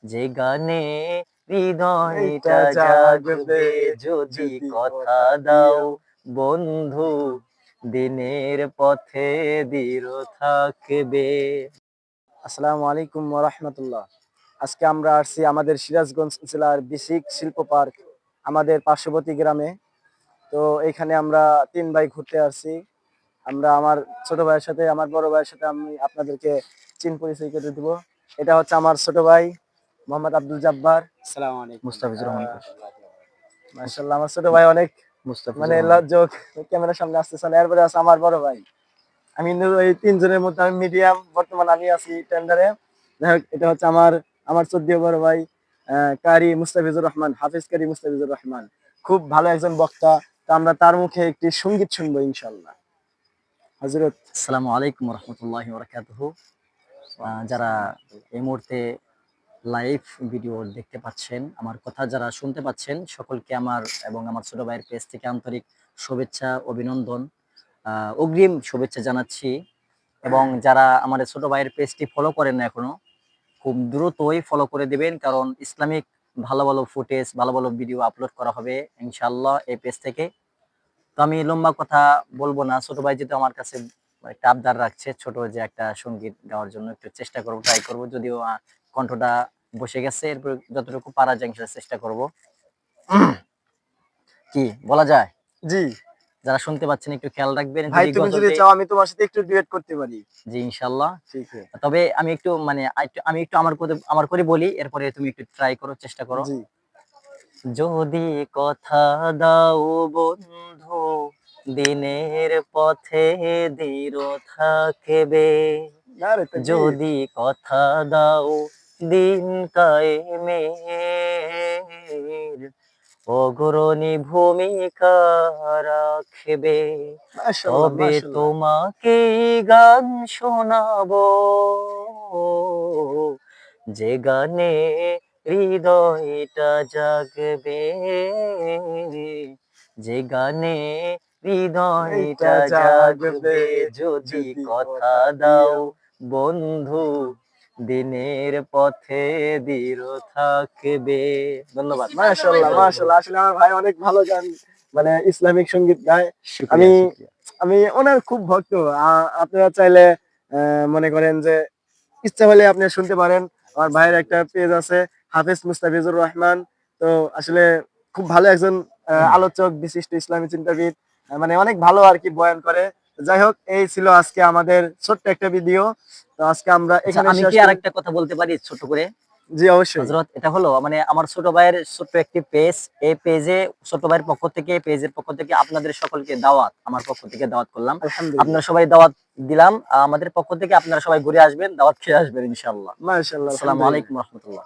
যে গানে হৃদয়টা এটা জাগবে, জাগবে যদি যদি কথা কথা দাও দিও। বন্ধু, দিনের পথে দৃঢ় থাকবে। আসসালামু আলাইকুম ওয়া রাহমাতুল্লাহ। আজকে আমরা আসছি আমাদের সিরাজগঞ্জ জেলার বিসিক শিল্প পার্ক, আমাদের পার্শ্ববর্তী গ্রামে। তো এখানে আমরা ৩ ভাই ঘুরতে আসছি। আমরা আমার ছোট ভাইয়ের সাথে, আমার বড় ভাইয়ের সাথে আমি আপনাদেরকে পরিচয় করে দিব। এটা হচ্ছে আমার ছোট ভাই মোহাম্মদ আব্দুল জাব্বার। আসসালামু আলাইকুম। মুস্তাফিজুর রহমান কোষ। মাশাআল্লাহ, আমার ছোট ভাই অনেক মুস্তাফিজুর মানে রহমান। লজ্জক, ক্যামেরার সামনে আসতেছে না। এরপরে আছে আমার বড় ভাই। আমি কিন্তু এই ৩ জনের মধ্যে আমি মিডিয়াম, বর্তমানে আমি আছি টেন্ডারে। যাই হোক, এটা হচ্ছে আমার আমার শ্রদ্ধেয় বড় ভাই কারি মুস্তাফিজুর রহমান, হাফিজ কারি মুস্তাফিজুর রহমান। খুব ভালো একজন বক্তা। তো আমরা তার মুখে একটি সঙ্গীত শুনবো ইনশাআল্লাহ। হযরত আসসালামু আলাইকুম ওয়া রাহমাতুল্লাহি ওয়া বারাকাতুহু। যারা এই মুহূর্তে লাইভ ভিডিও দেখতে পাচ্ছেন, আমার কথা যারা শুনতে পাচ্ছেন, সকলকে আমার এবং আমার ছোট ভাইয়ের পেজ থেকে আন্তরিক শুভেচ্ছা, অভিনন্দন, অগ্রিম শুভেচ্ছা জানাচ্ছি। এবং যারা আমাদের ছোট ভাইয়ের পেজটি ফলো করেন না এখনো, খুব দ্রুতই ফলো করে দিবেন, কারণ ইসলামিক ভালো ভালো ফুটেজ, ভালো ভালো ভিডিও আপলোড করা হবে ইনশাআল্লাহ এই পেজ থেকে। তো আমি লম্বা কথা বলবো না, ছোট ভাই যেহেতু আমার কাছে একটা আবদার রাখছে, ছোট যে একটা সঙ্গীত গাওয়ার জন্য একটু চেষ্টা করবো, ট্রাই করবো, যদিও কণ্ঠটা বসে গেছে, এরপর যতটুকু পারা যায় ইনশাআল্লাহ চেষ্টা করব। কি বলা যায়? জি যারা শুনতে পাচ্ছেন একটু খেয়াল রাখবেন, ভাই, যদি তুমি যদি গজলটি। চাও আমি তোমার সাথে একটু ডুয়েট করতে পারি। জি ইনশাআল্লাহ। ঠিক আছে। তবে আমি একটু মানে আমি একটু আমার করে বলি, এরপরে তুমি একটু ট্রাই করো, চেষ্টা করো। জি। যদি কথা দাও বন্ধু, দিনের পথে দৃঢ় থাকবে। নারে তাকবীর। যদি কথা দাও দিন কায়েমের, অগ্রণী ভূমিকা রাখবে। মাশাআল্লাহ, তবে মাশাআল্লাহ। তোমাকে গান শোনাবো, যে গানে হৃদয়টা জাগবে, যে গানে এইটা হৃদয়টা জাগবে জাগবে। যদি যদি কথা কথা দাও দিও। বন্ধু, দিনের পথে দৃঢ় থাকবে। ধন্যবাদ। মাশাআল্লাহ, মাশাআল্লাহ। আসলে আমার ভাই অনেক ভালো গান, মানে ইসলামিক সঙ্গীত গায়। আমি শুক্রিয়া, শুক্রিয়া। আমি ওনার খুব ভক্ত। আপনারা চাইলে মনে করেন যে ইচ্ছা হলে আপনি শুনতে পারেন। আমার ভাইয়ের একটা পেজ আছে, হাফেজ মুস্তাফিজুর রহমান। তো আসলে খুব ভালো একজন আলোচক, বিশিষ্ট ইসলামী চিন্তাবিদ। মানে অনেক ভালো আরকি বয়ান করে। যাই হোক, এই ছিল আজকে আমাদের ছোট্ট একটা ভিডিও। তো আজকে আমরা আচ্ছা, এখানে আমি শেষ কি করি। আরেকটা কথা বলতে পারি ছোট করে? জি, অবশ্যই। হযরত, এটা হলো মানে আমার ছোট ভাইয়ের ছোট্ট একটি পেজ। এই পেজে ছোট ভাইয়ের পক্ষ থেকে, পেজের পক্ষ থেকে আপনাদের সকলকে দাওয়াত, আমার পক্ষ থেকে দাওয়াত করলাম। আপনারা আলহামদুলিল্লাহ। সবাই দাওয়াত দিলাম। আমাদের পক্ষ থেকে আপনারা সবাই ঘুরে আসবেন, দাওয়াত খেয়ে আসবেন ইনশাআল্লাহ। মাশাআল্লাহ, আসসালামু আলহামদুলিল্লাহ। আলাইকুম ওয়া রাহমাতুল্লাহ।